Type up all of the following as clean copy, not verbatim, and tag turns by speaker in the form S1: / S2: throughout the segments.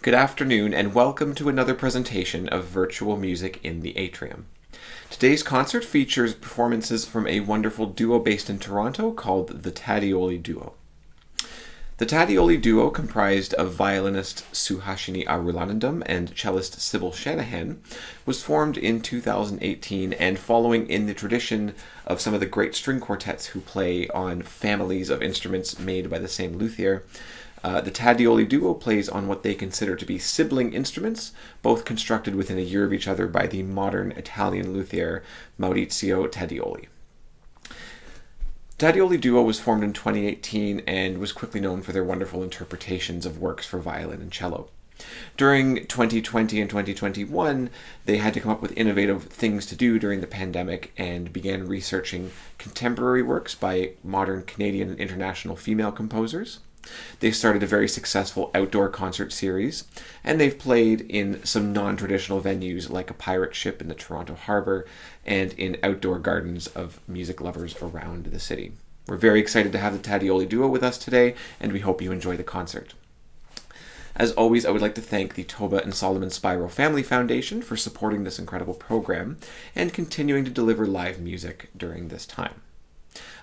S1: Good afternoon and welcome to another presentation of virtual music in the Atrium. Today's concert features performances from a wonderful duo based in Toronto called the Tadioli Duo. The Tadioli Duo, comprised of violinist Suhashini Arulanandam and cellist Sybil Shanahan, was formed in 2018 and following in the tradition of some of the great string quartets who play on families of instruments made by the same luthier. The Tadioli Duo plays on what they consider to be sibling instruments, both constructed within a year of each other by the modern Italian luthier Maurizio Tadioli. Tadioli Duo was formed in 2018 and was quickly known for their wonderful interpretations of works for violin and cello. During 2020 and 2021, they had to come up with innovative things to do during the pandemic and began researching contemporary works by modern Canadian and international female composers. They started a very successful outdoor concert series, and they've played in some non-traditional venues like a pirate ship in the Toronto Harbour and in outdoor gardens of music lovers around the city. We're very excited to have the Tadioli Duo with us today, and we hope you enjoy the concert. As always, I would like to thank the Toba and Solomon Spiro Family Foundation for supporting this incredible program and continuing to deliver live music during this time.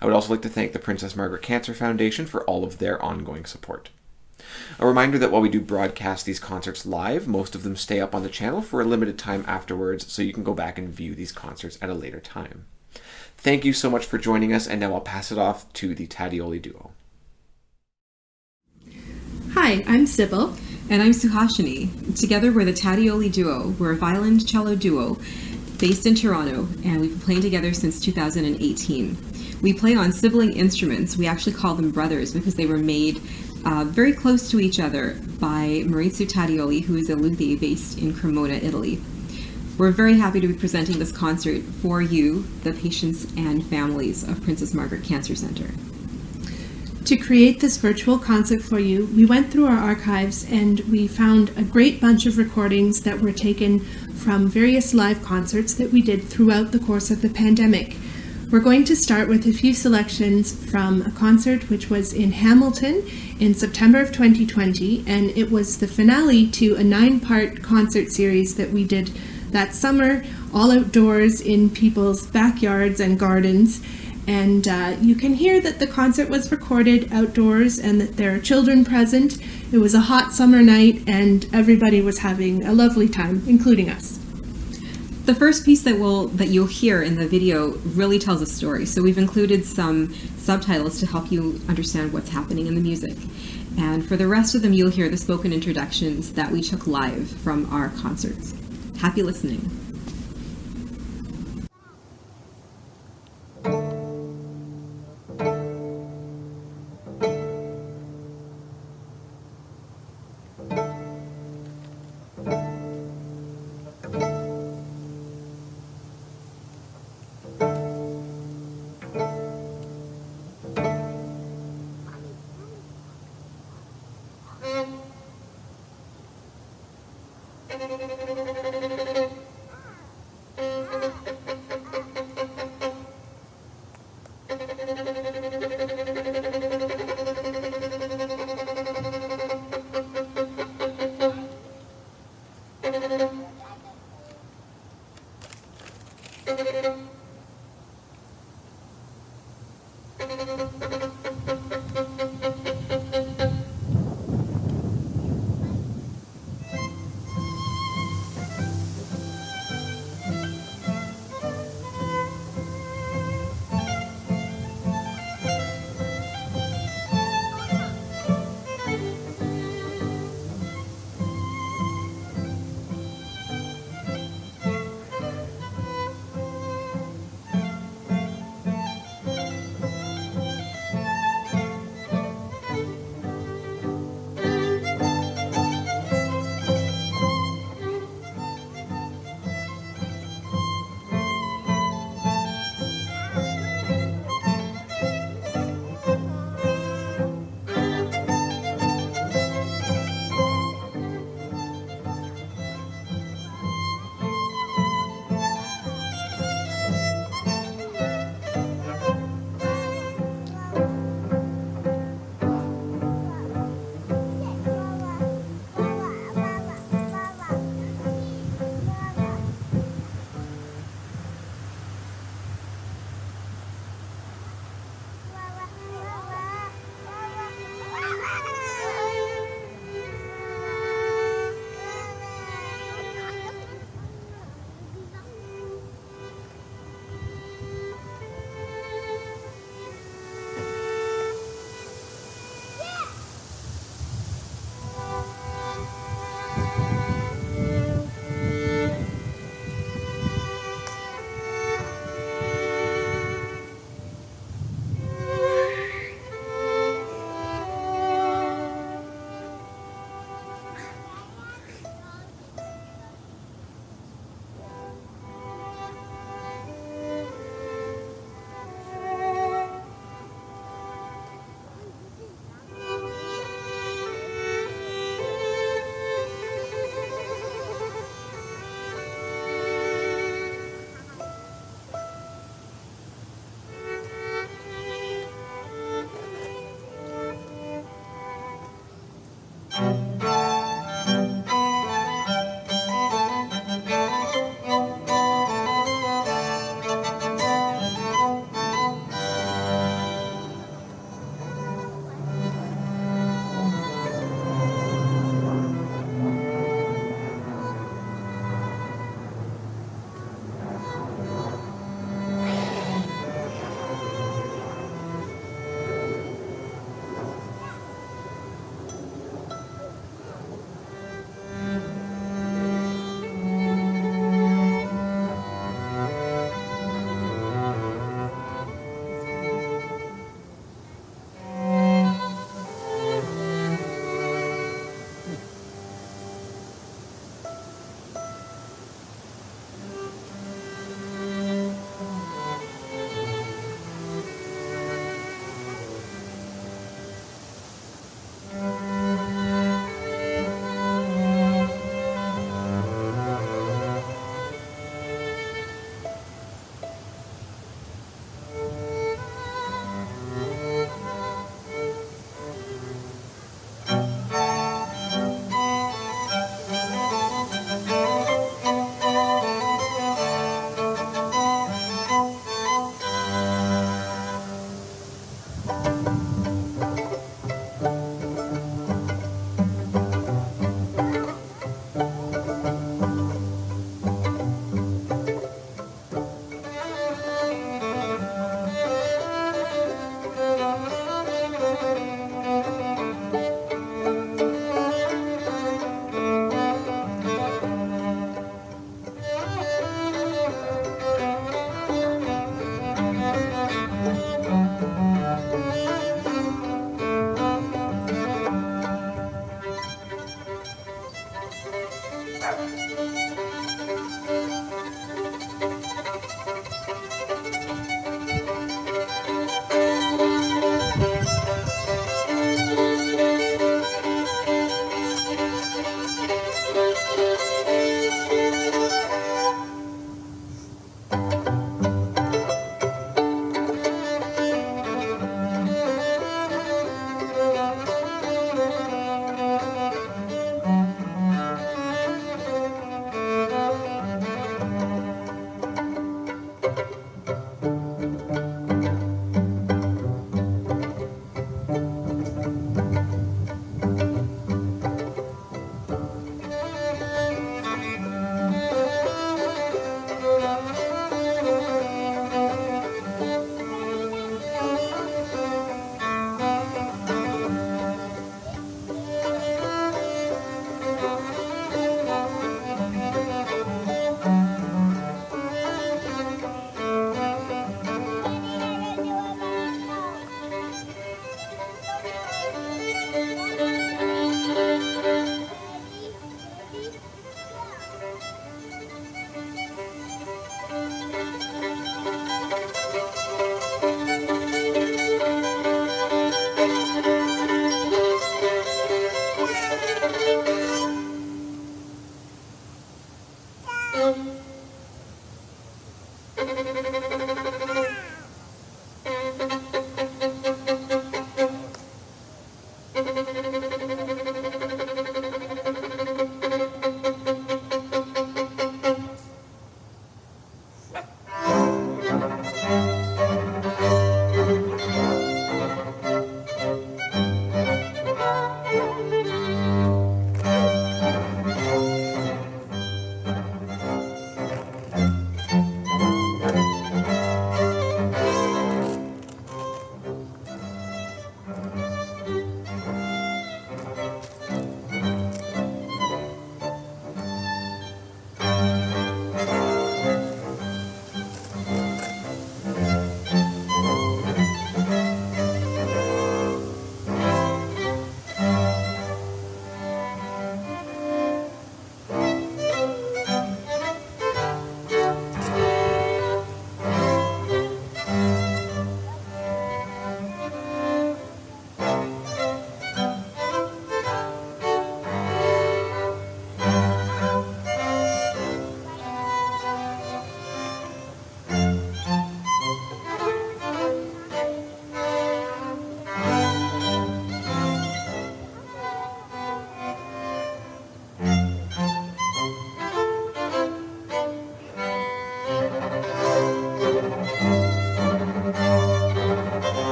S1: I would also like to thank the Princess Margaret Cancer Foundation for all of their ongoing support. A reminder that while we do broadcast these concerts live, most of them stay up on the channel for a limited time afterwards, so you can go back and view these concerts at a later time. Thank you so much for joining us, and now I'll pass it off to the Tadioli Duo.
S2: Hi, I'm Sybil.
S3: And I'm Suhashini. Together we're the Tadioli Duo. We're a violin-cello duo based in Toronto, and we've been playing together since 2018. We play on sibling instruments. We actually call them brothers because they were made very close to each other by Maurizio Tadioli, who is a luthier based in Cremona, Italy. We're very happy to be presenting this concert for you, the patients and families of Princess Margaret Cancer Center.
S2: To create this virtual concert for you, we went through our archives and we found a great bunch of recordings that were taken from various live concerts that we did throughout the course of the pandemic. We're going to start with a few selections from a concert which was in Hamilton in September of 2020, and it was the finale to a 9-part concert series that we did that summer, all outdoors in people's backyards and gardens. And you can hear that the concert was recorded outdoors and that there are children present. It was a hot summer night and everybody was having a lovely time, including us.
S3: The first piece that you'll hear in the video really tells a story. So we've included some subtitles to help you understand what's happening in the music. And for the rest of them, you'll hear the spoken introductions that we took live from our concerts. Happy listening.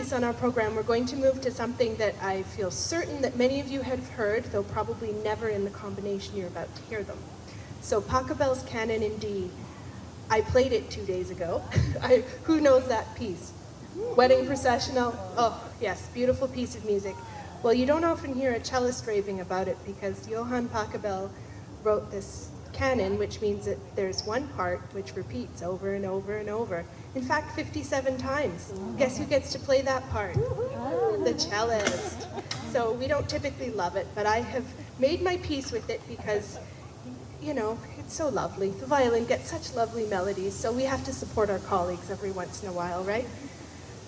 S2: piece on our program, we're going to move to something that I feel certain that many of you have heard, though probably never in the combination you're about to hear them. So Pachelbel's Canon in D. I played it 2 days ago. Who knows that piece? Wedding Processional? Oh, yes, beautiful piece of music. Well, you don't often hear a cellist raving about it because Johann Pachelbel wrote this canon, which means that there's one part which repeats over and over and over. In fact, 57 times. Guess who gets to play that part? The cellist. So we don't typically love it, but I have made my peace with it because, you know, it's so lovely. The violin gets such lovely melodies, so we have to support our colleagues every once in a while, right?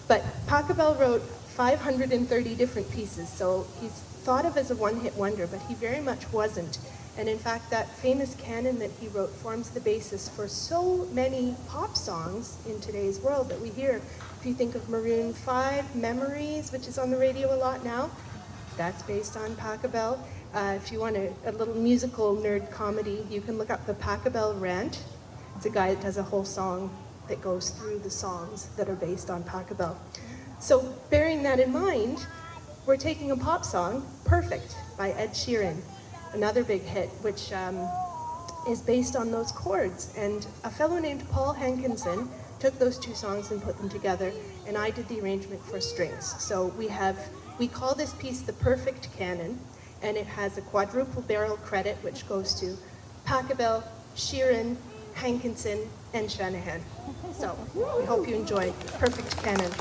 S2: But Pachelbel wrote 530 different pieces, so he's thought of as a one-hit wonder, but he very much wasn't. And in fact, that famous canon that he wrote forms the basis for so many pop songs in today's world that we hear. If you think of Maroon 5, Memories, which is on the radio a lot now, that's based on Pachelbel. If you want a little musical nerd comedy, you can look up the Pachelbel Rant. It's a guy that does a whole song that goes through the songs that are based on Pachelbel. So bearing that in mind, we're taking a pop song, Perfect, by Ed Sheeran, another big hit, which is based on those chords. And a fellow named Paul Hankinson took those two songs and put them together, and I did the arrangement for strings. So we call this piece the Perfect Canon, and it has a quadruple barrel credit, which goes to Pachelbel, Sheeran, Hankinson, and Shanahan. So we hope you enjoy Perfect Canon.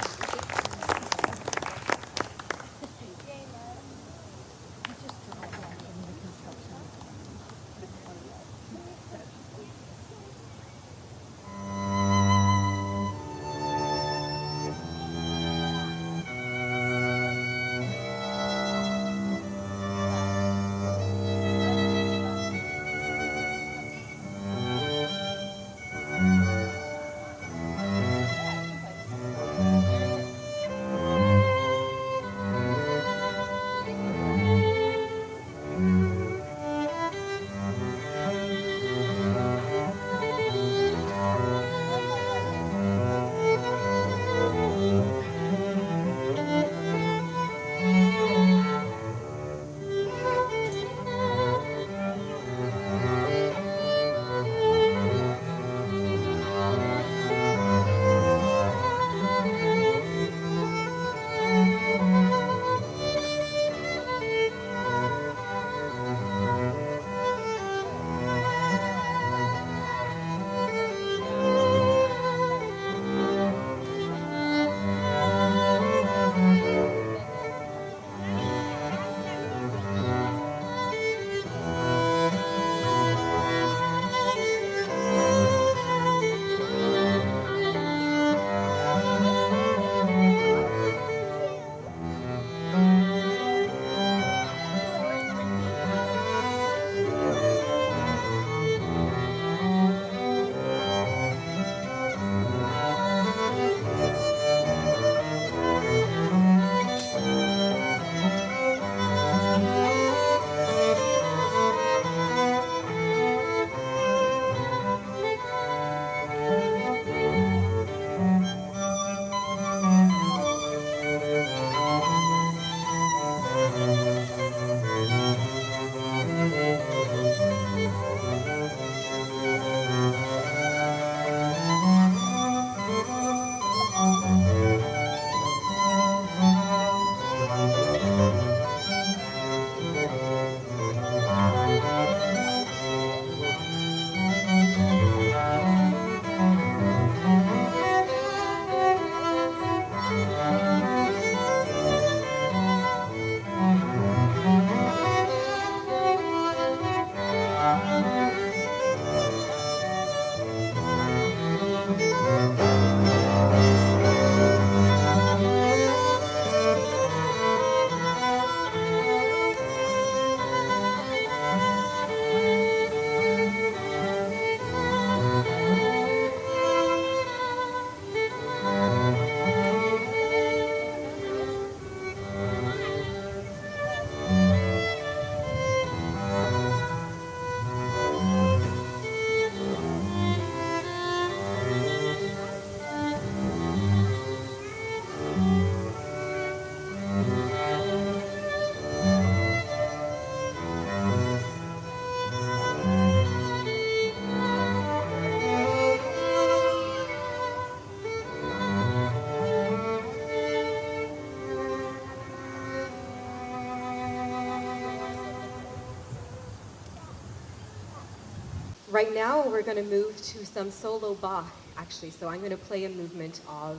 S3: Right now, we're going to move to some solo Bach, actually. So I'm going to play a movement of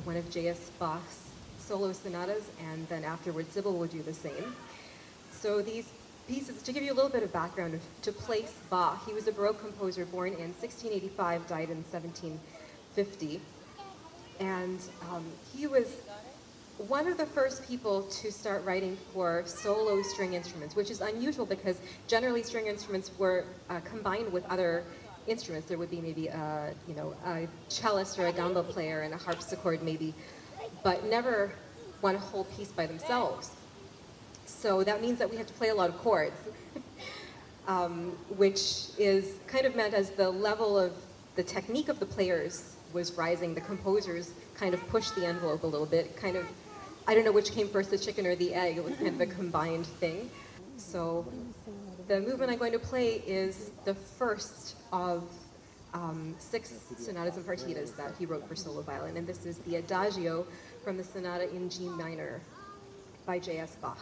S3: one of J.S. Bach's solo sonatas, and then afterwards Sybil will do the same. So these pieces, to give you a little bit of background, to place Bach, he was a Baroque composer born in 1685, died in 1750. And he was one of the first people to start writing for solo string instruments, which is unusual because generally string instruments were combined with other instruments. There would be maybe a cellist or a gamba player and a harpsichord maybe, but never one whole piece by themselves. So that means that we have to play a lot of chords, which is kind of meant as the level of the technique of the players was rising, the composers kind of pushed the envelope a little bit, kind of, I don't know which came first, the chicken or the egg. It was kind of a combined thing. So the movement I'm going to play is the first of 6 sonatas and partitas that he wrote for solo violin, and this is the Adagio from the sonata in G minor by J.S. Bach.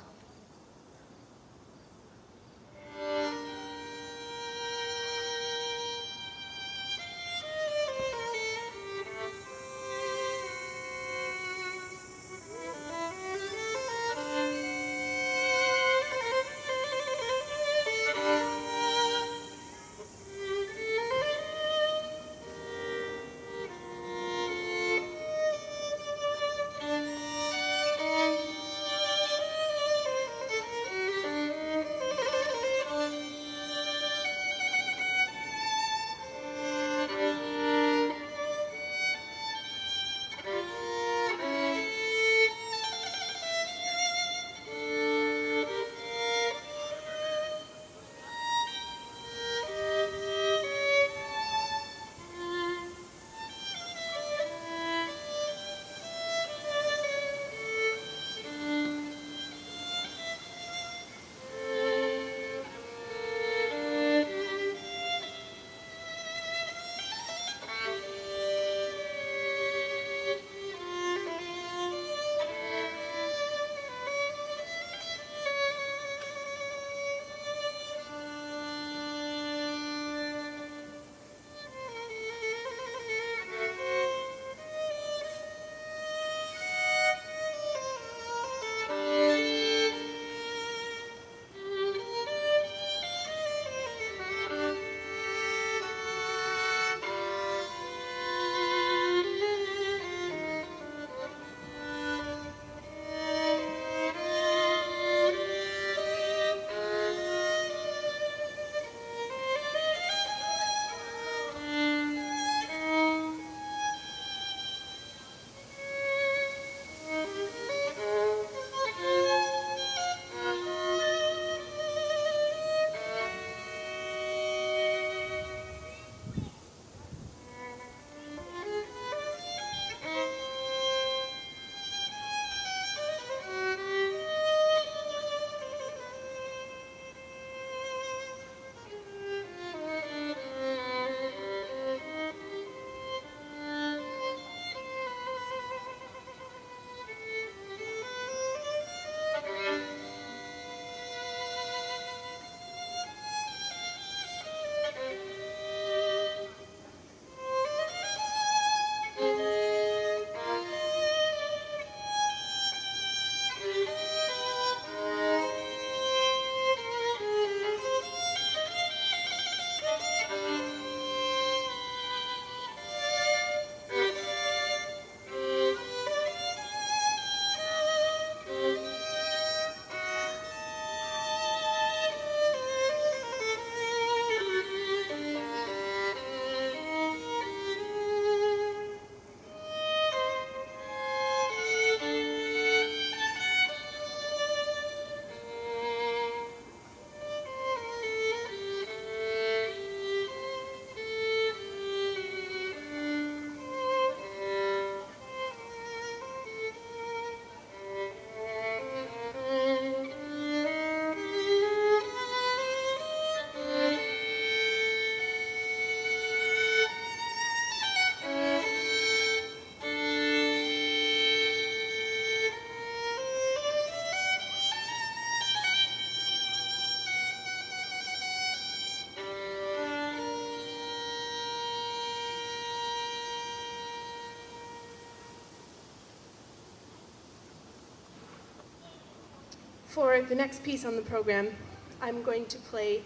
S2: For the next piece on the program, I'm going to play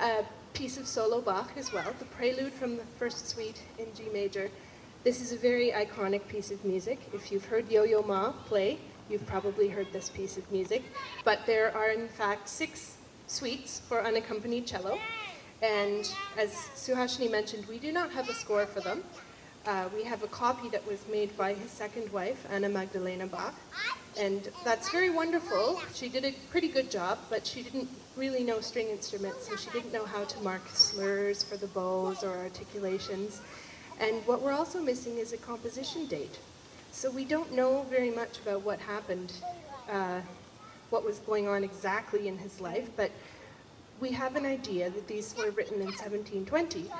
S2: a piece of solo Bach as well, the prelude from the first suite in G major. This is a very iconic piece of music. If you've heard Yo-Yo Ma play, you've probably heard this piece of music. But there are in fact 6 suites for unaccompanied cello. And as Suhashini mentioned, we do not have a score for them. We have a copy that was made by his second wife, Anna Magdalena Bach. And that's very wonderful. She did a pretty good job, but she didn't really know string instruments, so she didn't know how to mark slurs for the bows or articulations. And what we're also missing is a composition date. So we don't know very much about what happened, what was going on exactly in his life, but we have an idea that these were written in 1720.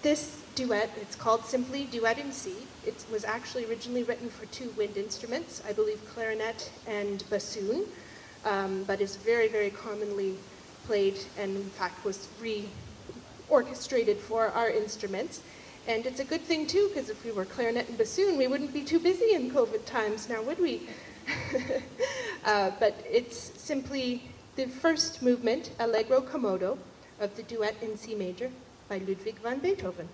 S2: This duet, it's called simply Duet in C. It was actually originally written for 2 wind instruments, I believe clarinet and bassoon, but is very, very commonly played and in fact was re-orchestrated for our instruments. And it's a good thing too, because if we were clarinet and bassoon, we wouldn't be too busy in COVID times now, would we? But it's simply the first movement, Allegro Comodo, of the duet in C major by Ludwig van Beethoven.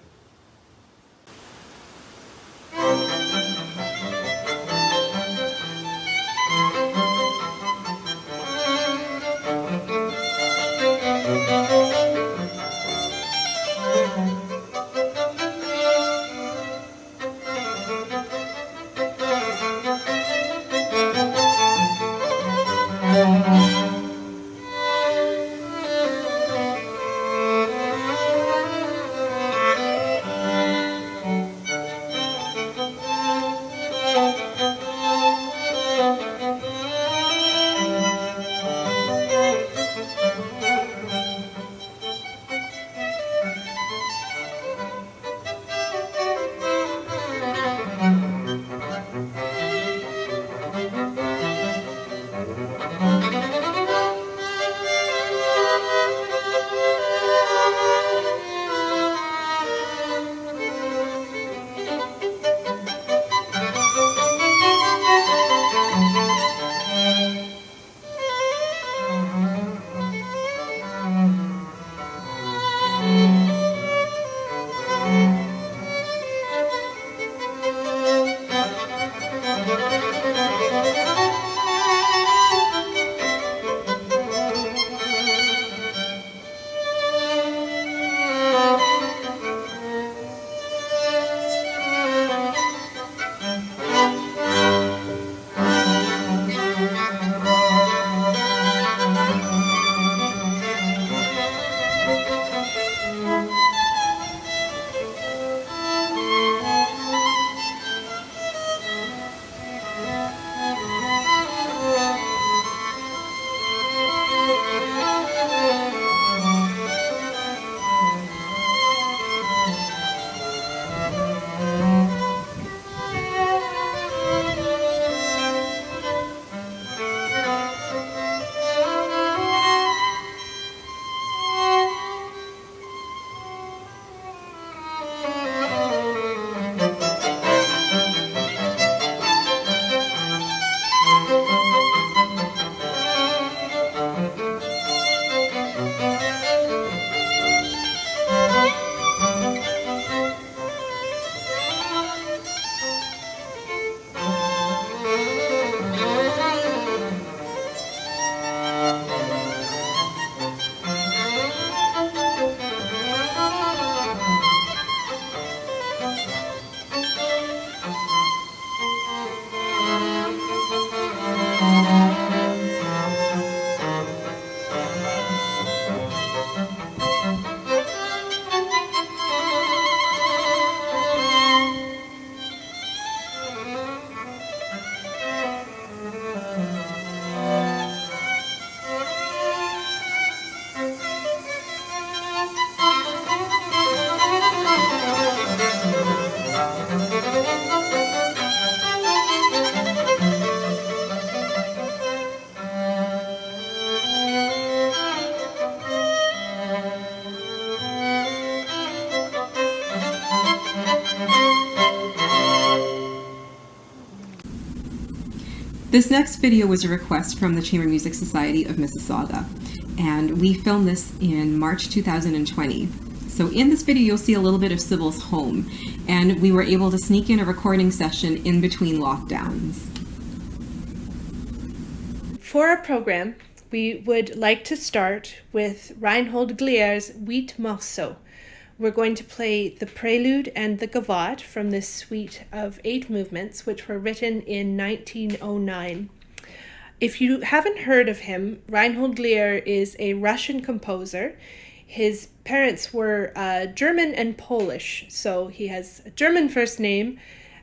S3: This next video was a request from the Chamber Music Society of Mississauga, and we filmed this in March 2020. So in this video, you'll see a little bit of Sybil's home, and we were able to sneak in a recording session in between lockdowns.
S2: For our program, we would like to start with Reinhold Glier's Huit Morceaux. We're going to play the prelude and the gavotte from this suite of 8 movements, which were written in 1909. If you haven't heard of him, Reinhold Glier is a Russian composer. His parents were German and Polish, so he has a German first name,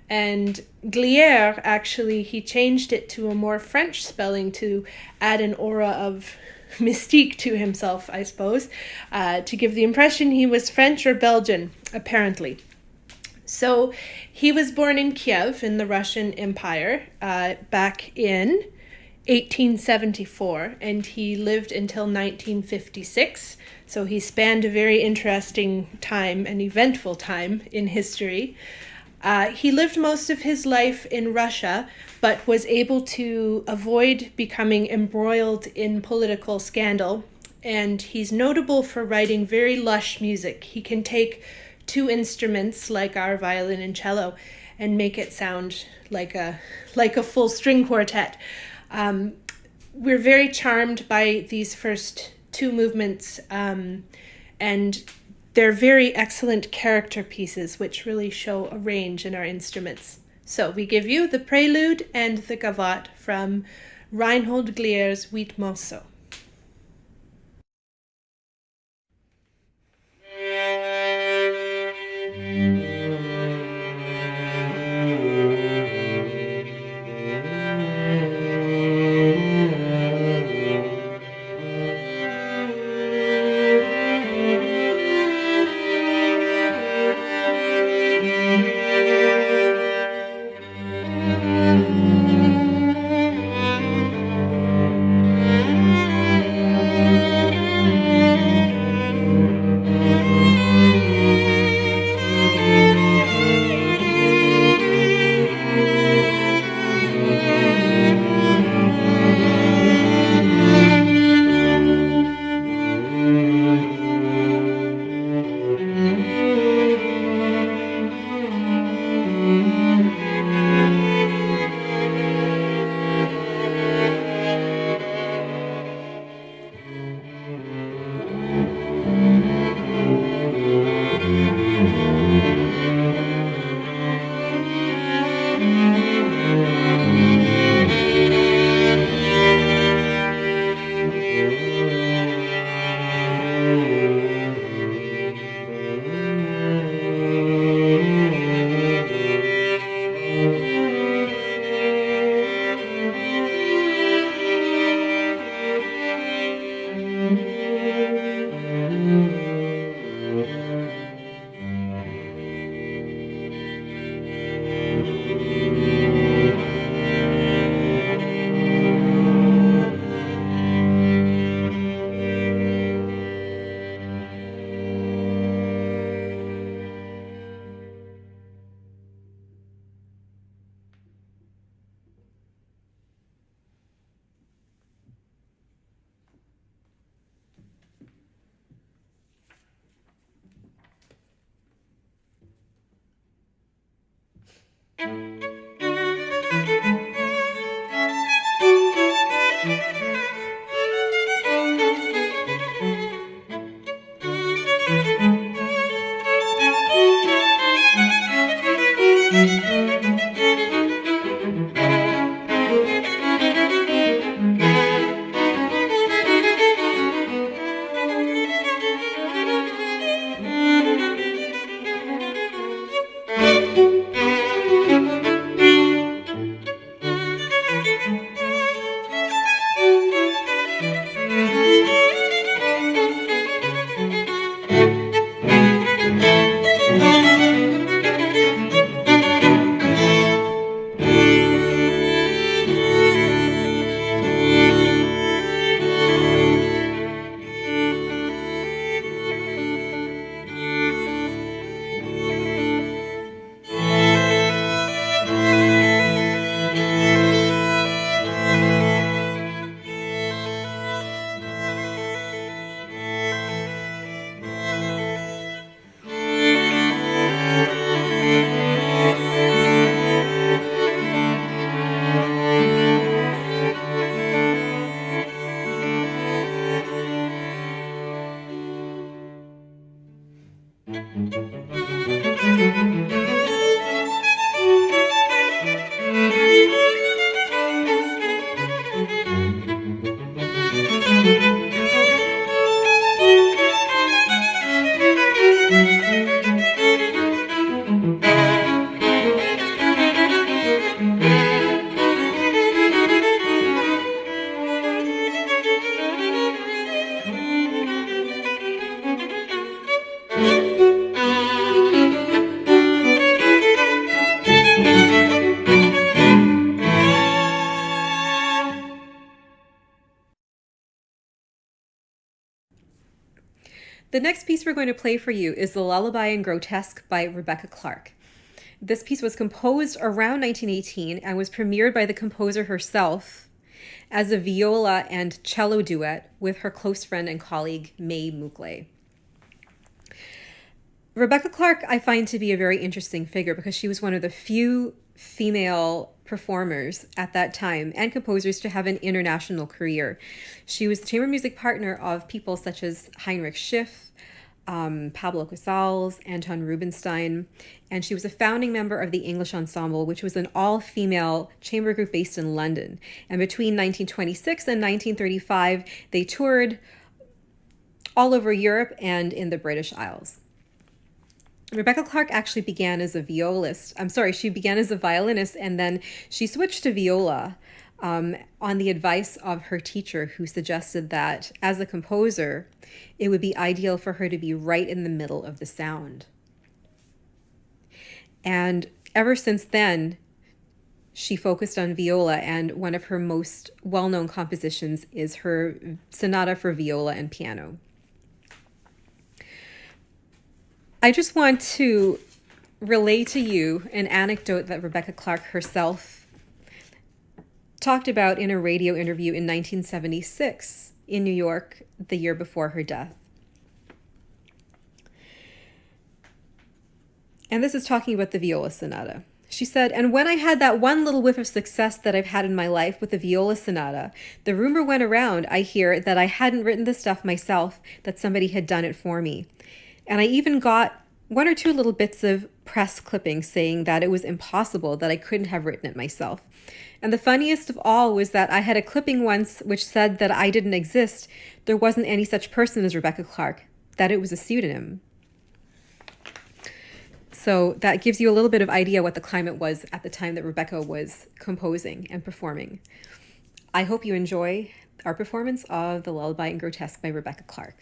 S2: and Glier, actually, he changed it to a more French spelling to add an aura of mystique to himself, I suppose, to give the impression he was French or Belgian, apparently. So he was born in Kiev in the Russian Empire back in 1874, and he lived until 1956. So he spanned a very interesting time, an eventful time in history. He lived most of his life in Russia, but was able to avoid becoming embroiled in political scandal. And he's notable for writing very lush music. He can take 2 instruments, like our violin and cello, and make it sound like a full string quartet. We're very charmed by these first 2 movements, and they're very excellent character pieces, which really show a range in our instruments. So we give you the prelude and the gavotte from Reinhold Glier's Huit Morceaux.
S3: The next piece we're going to play for you is The Lullaby in Grotesque by Rebecca Clark. This piece was composed around 1918 and was premiered by the composer herself as a viola and cello duet with her close friend and colleague, May Muglay. Rebecca Clark I find to be a very interesting figure because she was one of the few female performers at that time and composers to have an international career. She was the chamber music partner of people such as Heinrich Schiff, Pablo Casals, Anton Rubinstein, and she was a founding member of the English Ensemble, which was an all-female chamber group based in London. And between 1926 and 1935, they toured all over Europe and in the British Isles. Rebecca Clark actually began as a she began as a violinist, and then she switched to viola on the advice of her teacher, who suggested that as a composer, it would be ideal for her to be right in the middle of the sound. And ever since then, she focused on viola, and one of her most well-known compositions is her sonata for viola and piano. I just want to relay to you an anecdote that Rebecca Clark herself talked about in a radio interview in 1976 in New York, the year before her death. And this is talking about the viola sonata. She said, "And when I had that one little whiff of success that I've had in my life with the viola sonata, the rumor went around, I hear, that I hadn't written the stuff myself, that somebody had done it for me. And I even got one or two little bits of press clippings saying that it was impossible, that I couldn't have written it myself. And the funniest of all was that I had a clipping once which said that I didn't exist, there wasn't any such person as Rebecca Clark, that it was a pseudonym." So that gives you a little bit of idea what the climate was at the time that Rebecca was composing and performing. I hope you enjoy our performance of The Lullaby in Grotesque by Rebecca Clark.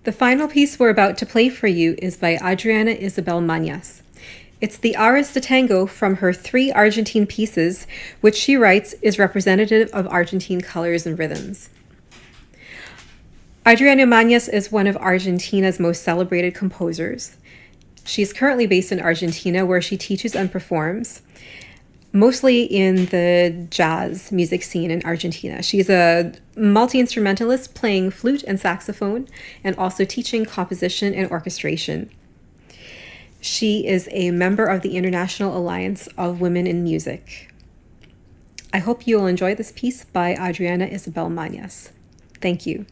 S3: The final piece we're about to play for you is by Adriana Isabel Mañas. It's the Aras de Tango from her 3 Argentine pieces, which she writes is representative of Argentine colors and rhythms. Adriana Mañas is one of Argentina's most celebrated composers. She is currently based in Argentina, where she teaches and performs, mostly in the jazz music scene in Argentina. She's a multi-instrumentalist playing flute and saxophone, and also teaching composition and orchestration. She is a member of the International Alliance of Women in Music. I hope you'll enjoy this piece by Adriana Isabel Mañas. Thank you.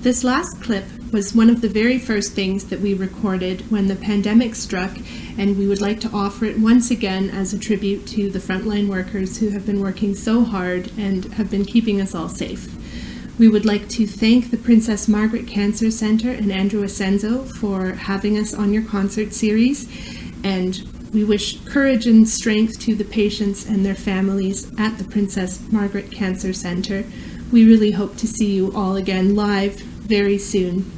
S2: This last clip was one of the very first things that we recorded when the pandemic struck, and we would like to offer it once again as a tribute to the frontline workers who have been working so hard and have been keeping us all safe. We would like to thank the Princess Margaret Cancer Center and Andrew Asenzo for having us on your concert series, and we wish courage and strength to the patients and their families at the Princess Margaret Cancer Center. We really hope to see you all again live very soon.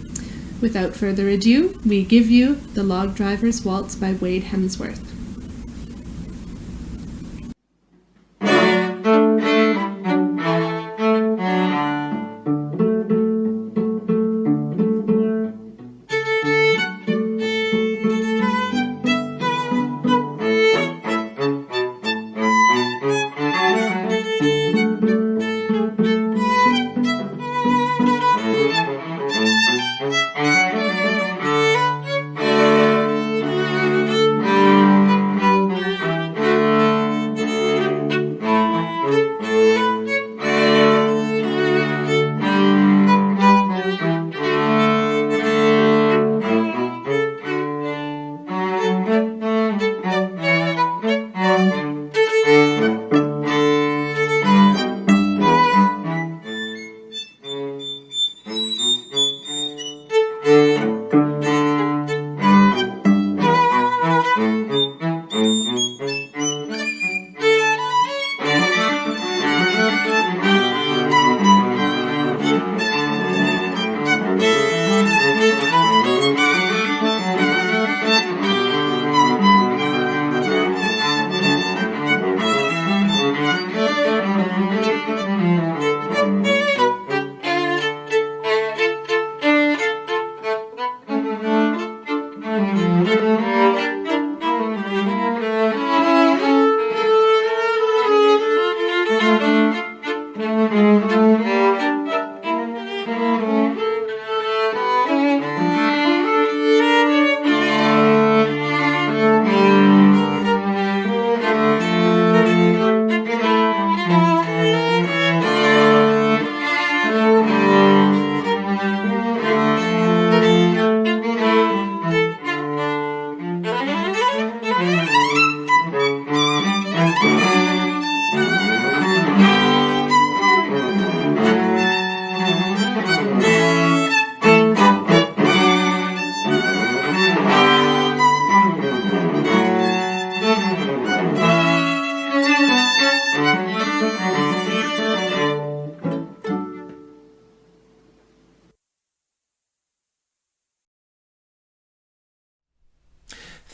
S2: Without further ado, we give you The Log Driver's Waltz by Wade Hemsworth.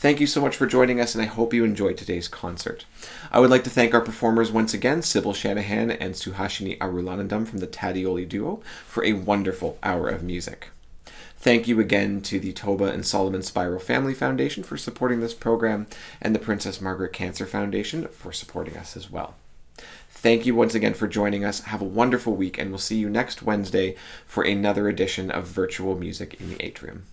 S1: Thank you so much for joining us, and I hope you enjoyed today's concert. I would like to thank our performers once again, Sybil Shanahan and Suhashini Arulanandam from the Tadioli Duo, for a wonderful hour of music. Thank you again to the Toba and Solomon Spiral Family Foundation for supporting this program, and the Princess Margaret Cancer Foundation for supporting us as well. Thank you once again for joining us. Have a wonderful week, and we'll see you next Wednesday for another edition of Virtual Music in the Atrium.